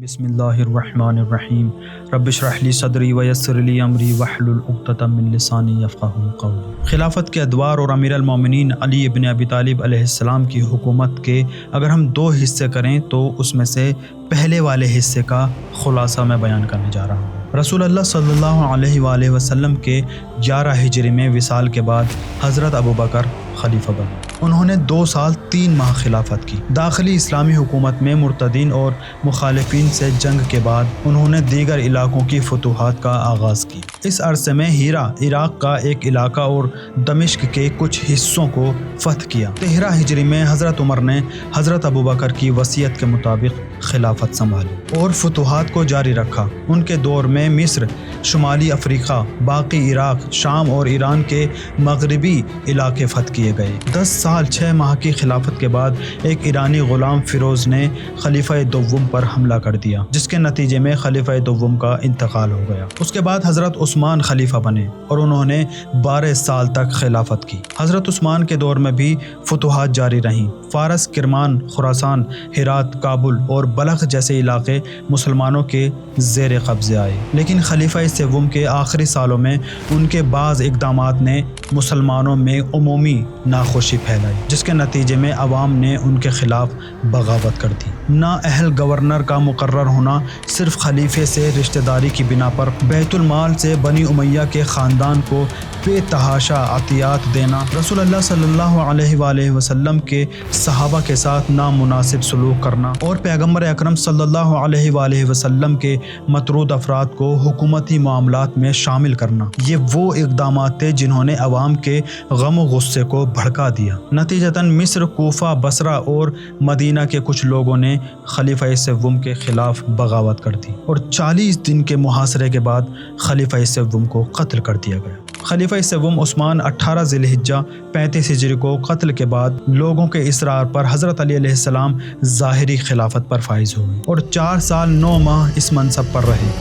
بسم اللہ الرحمن الرحیم رب اشرح لی صدری ویسر لی امری واحلل عقدۃ من لسانی یفقہوا قولی۔ خلافت کے ادوار اور امیر المومنین علی ابن ابی طالب علیہ السلام کی حکومت کے اگر ہم دو حصے کریں تو اس میں سے پہلے والے حصے کا خلاصہ میں بیان کرنے جا رہا ہوں۔ رسول اللہ صلی اللہ علیہ وآلہ وسلم کے 11 ہجری میں وصال کے بعد حضرت ابوبکر خلیفہ بنے۔ انہوں نے 2 سال 3 ماہ خلافت کی۔ داخلی اسلامی حکومت میں مرتدین اور مخالفین سے جنگ کے بعد انہوں نے دیگر علاقوں کی فتوحات کا آغاز کی۔ اس عرصے میں ہیرا عراق کا ایک علاقہ اور دمشق کے کچھ حصوں کو فتح کیا۔ 13 ہجری میں حضرت عمر نے حضرت ابوبکر کی وصیت کے مطابق خلافت سنبھالی اور فتوحات کو جاری رکھا۔ ان کے دور میں مصر، شمالی افریقہ، باقی عراق، شام اور ایران کے مغربی علاقے فتح کیے گئے۔ 10 سال 6 ماہ کی خلافت کے بعد ایک ایرانی غلام فیروز نے خلیفہ دوم پر حملہ کر دیا، جس کے نتیجے میں خلیفہ دوم کا انتقال ہو گیا۔ اس کے بعد حضرت عثمان خلیفہ بنے اور انہوں نے 12 سال تک خلافت کی۔ حضرت عثمان کے دور میں بھی فتوحات جاری رہیں۔ فارس، کرمان، خراسان، ہرات، کابل اور بلخ جیسے علاقے مسلمانوں کے زیر قبضے آئے، لیکن خلیفہ سوم کے آخری سالوں میں ان کے بعض اقدامات نے مسلمانوں میں عمومی ناخوشی پھیلائی، جس کے نتیجے میں عوام نے ان کے خلاف بغاوت کر دی۔ نااہل گورنر کا مقرر ہونا، صرف خلیفے سے رشتہ داری کی بنا پر بیت المال سے بنی امیہ کے خاندان کو بے تحاشا عطیات دینا، رسول اللہ صلی اللہ علیہ وآلہ وسلم کے صحابہ کے ساتھ نامناسب سلوک کرنا اور پیغمبر اکرم صلی اللہ علیہ وآلہ وسلم کے مطرود افراد کو حکومتی معاملات میں شامل کرنا، یہ وہ اقدامات تھے جنہوں نے عوام کے غم و غصے کو بھڑکا دیا۔ نتیجتاً مصر، کوفہ، بصرہ اور مدینہ کے کچھ لوگوں نے خلیفہ سوم کے خلاف بغاوت کر دی اور 40 دن کے محاصرے کے بعد خلیفہ سوم کو قتل کر دیا گیا۔ خلیفہ سوم عثمان 18 ذی الحجہ 35 ہجری کو قتل کے بعد لوگوں کے اصرار پر حضرت علی علیہ السلام ظاہری خلافت پر فائز ہوئے اور 4 سال 9 ماہ اس منصب پر رہے۔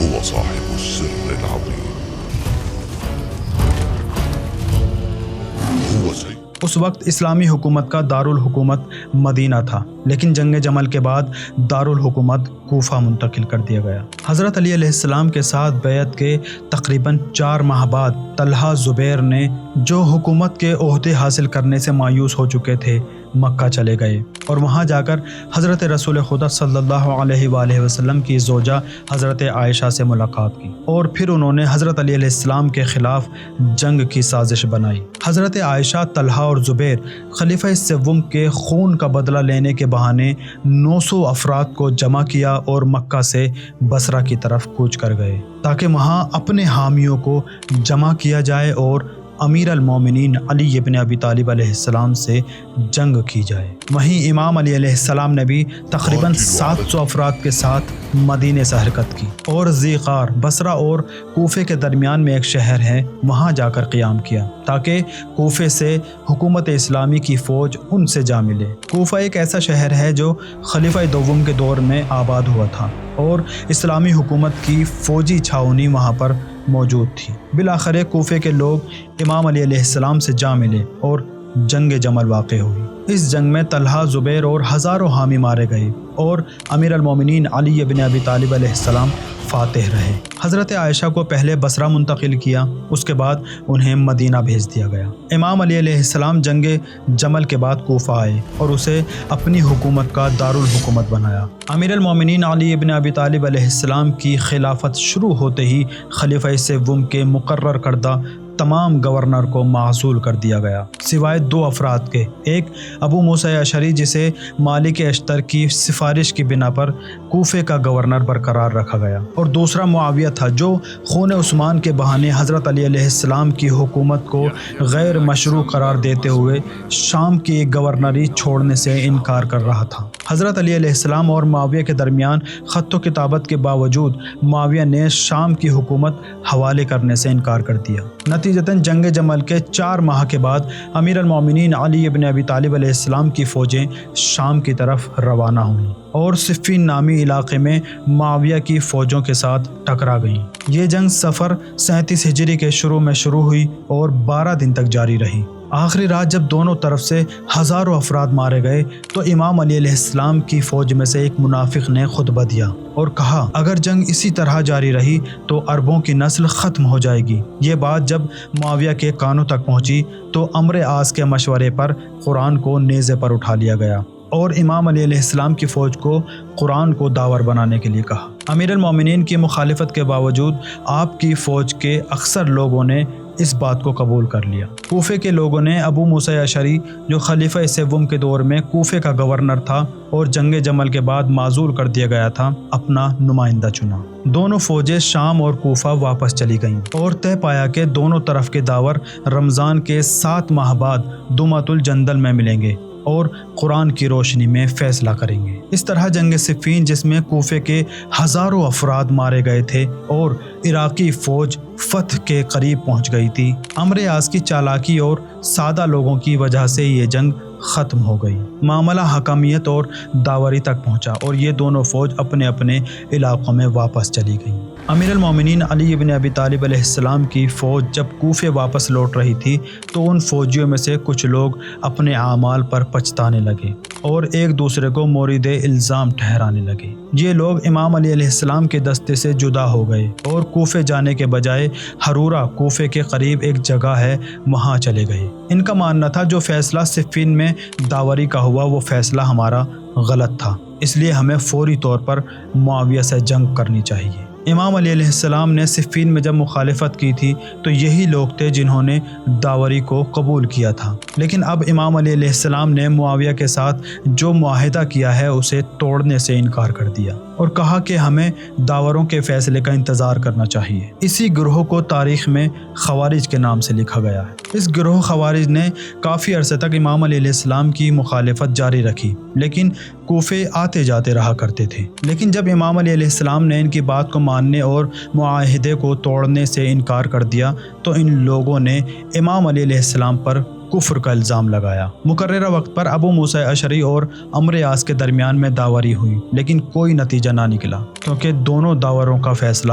هو صاحب السر العظيم هو سيد اس وقت اسلامی حکومت کا دارالحکومت مدینہ تھا، لیکن جنگ جمل کے بعد دارالحکومت کوفہ منتقل کر دیا گیا۔ حضرت علی علیہ السلام کے ساتھ بیعت کے تقریباً 4 ماہ بعد طلحہ زبیر نے، جو حکومت کے عہدے حاصل کرنے سے مایوس ہو چکے تھے، مکہ چلے گئے اور وہاں جا کر حضرت رسول خدا صلی اللہ علیہ وآلہ وسلم کی زوجہ حضرت عائشہ سے ملاقات کی اور پھر انہوں نے حضرت علی علیہ السلام کے خلاف جنگ کی سازش بنائی۔ حضرت عائشہ، طلحہ اور زبیر خلیفہ سوم کے خون کا بدلہ لینے کے بہانے 900 افراد کو جمع کیا اور مکہ سے بصرہ کی طرف کوچ کر گئے تاکہ وہاں اپنے حامیوں کو جمع کیا جائے اور امیر المومنین علی ابن ابی طالب علیہ السلام سے جنگ کی جائے۔ وہیں امام علی علیہ السلام نے بھی تقریباً 700 افراد کے ساتھ مدینے سے حرکت کی اور ذیقار، بصرہ اور کوفے کے درمیان میں ایک شہر ہے، وہاں جا کر قیام کیا تاکہ کوفے سے حکومت اسلامی کی فوج ان سے جا ملے۔ کوفہ ایک ایسا شہر ہے جو خلیفہ دوم کے دور میں آباد ہوا تھا اور اسلامی حکومت کی فوجی چھاؤنی وہاں پر موجود تھی۔ بالآخر کوفے کے لوگ امام علی علیہ السلام سے جا ملے اور جنگ جمل واقع ہوئی۔ اس جنگ میں طلحہ، زبیر اور ہزاروں حامی مارے گئے اور امیر المومنین علی ابن ابی طالب علیہ السلام فاتح رہے۔ حضرت عائشہ کو پہلے بصرہ منتقل کیا، اس کے بعد انہیں مدینہ بھیج دیا گیا۔ امام علی علیہ السلام جنگ جمل کے بعد کوفہ آئے اور اسے اپنی حکومت کا دارالحکومت بنایا۔ امیر المومنین علی ابن ابی طالب علیہ السلام کی خلافت شروع ہوتے ہی خلیفہ سوم کے مقرر کردہ تمام گورنر کو معزول کر دیا گیا، سوائے 2 افراد کے۔ ایک ابو موسیٰ اشعری، جسے مالک اشتر کی سفارش کی بنا پر کوفے کا گورنر برقرار رکھا گیا، اور دوسرا معاویہ تھا، جو خون عثمان کے بہانے حضرت علی علیہ السلام کی حکومت کو غیر مشروع قرار دیتے ہوئے شام کی گورنری چھوڑنے سے انکار کر رہا تھا۔ حضرت علی علیہ السلام اور معاویہ کے درمیان خط و کتابت کے باوجود معاویہ نے شام کی حکومت حوالے کرنے سے انکار کر دیا۔ نتیجتاً جنگ جمل کے 4 ماہ کے بعد امیر المومنین علی ابن ابی طالب علیہ السلام کی فوجیں شام کی طرف روانہ ہوئیں اور صفین نامی علاقے میں معاویہ کی فوجوں کے ساتھ ٹکرا گئیں۔ یہ جنگ صفر 37 ہجری کے شروع میں شروع ہوئی اور 12 دن تک جاری رہی۔ آخری رات جب دونوں طرف سے ہزاروں افراد مارے گئے تو امام علی علیہ السلام کی فوج میں سے ایک منافق نے خطبہ دیا اور کہا اگر جنگ اسی طرح جاری رہی تو عربوں کی نسل ختم ہو جائے گی۔ یہ بات جب معاویہ کے کانوں تک پہنچی تو عمرو عاص کے مشورے پر قرآن کو نیزے پر اٹھا لیا گیا اور امام علی علیہ السلام کی فوج کو قرآن کو داور بنانے کے لیے کہا۔ امیر المومنین کی مخالفت کے باوجود آپ کی فوج کے اکثر لوگوں نے اس بات کو قبول کر لیا۔ کوفے کے لوگوں نے ابو موسیٰ اشعری جو خلیفہ سوم کے دور میں کوفے کا گورنر تھا اور جنگ جمل کے بعد معزول کر دیا گیا تھا، اپنا نمائندہ چنا۔ دونوں فوجیں شام اور کوفہ واپس چلی گئیں اور طے پایا کہ دونوں طرف کے داور رمضان کے 7 ماہ بعد دمعۃ الجندل میں ملیں گے اور قرآن کی روشنی میں فیصلہ کریں گے۔ اس طرح جنگ صفین جس میں کوفے کے ہزاروں افراد مارے گئے تھے اور عراقی فوج فتح کے قریب پہنچ گئی تھی، عمرو عاص کی چالاکی اور سادہ لوگوں کی وجہ سے یہ جنگ ختم ہو گئی۔ معاملہ حکمیت اور داوری تک پہنچا اور یہ دونوں فوج اپنے اپنے علاقوں میں واپس چلی گئیں۔ امیر المومنین علی بن ابی طالب علیہ السلام کی فوج جب کوفے واپس لوٹ رہی تھی تو ان فوجیوں میں سے کچھ لوگ اپنے اعمال پر پچھتانے لگے اور ایک دوسرے کو مورد الزام ٹھہرانے لگے۔ یہ لوگ امام علی علیہ السلام کے دستے سے جدا ہو گئے اور کوفے جانے کے بجائے ہرورہ کوفے کے قریب ایک جگہ ہے وہاں چلے گئے۔ ان کا ماننا تھا جو فیصلہ صفین میں داوری کا ہوا وہ فیصلہ ہمارا غلط تھا، اس لیے ہمیں فوری طور پر معاویہ سے جنگ کرنی چاہیے۔ امام علی علیہ السلام نے صفین میں جب مخالفت کی تھی تو یہی لوگ تھے جنہوں نے داوری کو قبول کیا تھا، لیکن اب امام علی علیہ السلام نے معاویہ کے ساتھ جو معاہدہ کیا ہے اسے توڑنے سے انکار کر دیا اور کہا کہ ہمیں داوروں کے فیصلے کا انتظار کرنا چاہیے۔ اسی گروہ کو تاریخ میں خوارج کے نام سے لکھا گیا ہے۔ اس گروہ خوارج نے کافی عرصے تک امام علی علیہ السلام کی مخالفت جاری رکھی لیکن کوفے آتے جاتے رہا کرتے تھے، لیکن جب امام علی علیہ السلام نے ان کی بات کو ماننے اور معاہدے کو توڑنے سے انکار کر دیا تو ان لوگوں نے امام علی علیہ السلام پر کفر کا الزام لگایا۔ مقررہ وقت پر ابو موسیٰ اشعری اور عمرو عاص کے درمیان میں داوری ہوئی لیکن کوئی نتیجہ نہ نکلا کیونکہ دونوں داوروں کا فیصلہ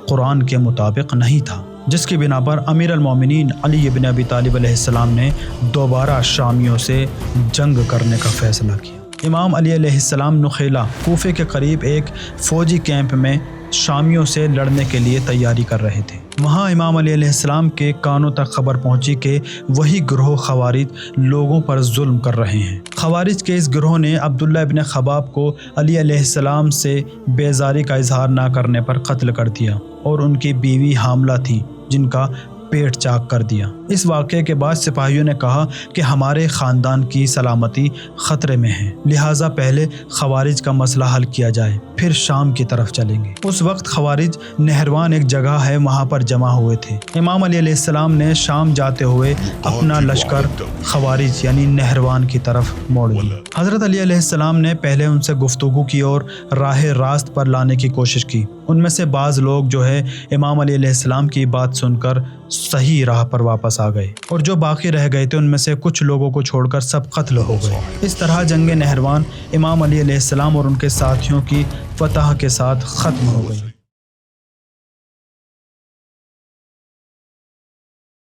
قرآن کے مطابق نہیں تھا، جس کی بنا پر امیر المومنین علی بن ابی طالب علیہ السلام نے دوبارہ شامیوں سے جنگ کرنے کا فیصلہ کیا۔ امام علی علیہ السلام نخیلہ کوفے کے قریب ایک فوجی کیمپ میں شامیوں سے لڑنے کے لیے تیاری کر رہے تھے۔ وہاں امام علی علیہ السلام کے کانوں تک خبر پہنچی کہ وہی گروہ خوارج لوگوں پر ظلم کر رہے ہیں۔ خوارج کے اس گروہ نے عبداللہ ابن خباب کو علی علیہ السلام سے بیزاری کا اظہار نہ کرنے پر قتل کر دیا اور ان کی بیوی حاملہ تھی جن کا پیٹ چاک کر دیا۔ اس واقعے کے بعد سپاہیوں نے کہا کہ ہمارے خاندان کی سلامتی خطرے میں ہے، لہٰذا پہلے خوارج کا مسئلہ حل کیا جائے پھر شام کی طرف چلیں گے۔ اس وقت خوارج نہروان ایک جگہ ہے وہاں پر جمع ہوئے تھے۔ امام علی علیہ السلام نے شام جاتے ہوئے اپنا لشکر خوارج یعنی نہروان کی طرف موڑ لیا۔ حضرت علی علیہ السلام نے پہلے ان سے گفتگو کی اور راہ راست پر لانے کی کوشش کی۔ ان میں سے بعض لوگ جو ہے امام علی علیہ السلام کی بات سن کر صحیح راہ پر واپس آ گئے اور جو باقی رہ گئے تھے ان میں سے کچھ لوگوں کو چھوڑ کر سب قتل ہو گئے۔ اس طرح جنگ نہروان امام علی علیہ السلام اور ان کے ساتھیوں کی فتح کے ساتھ ختم ہو گئی۔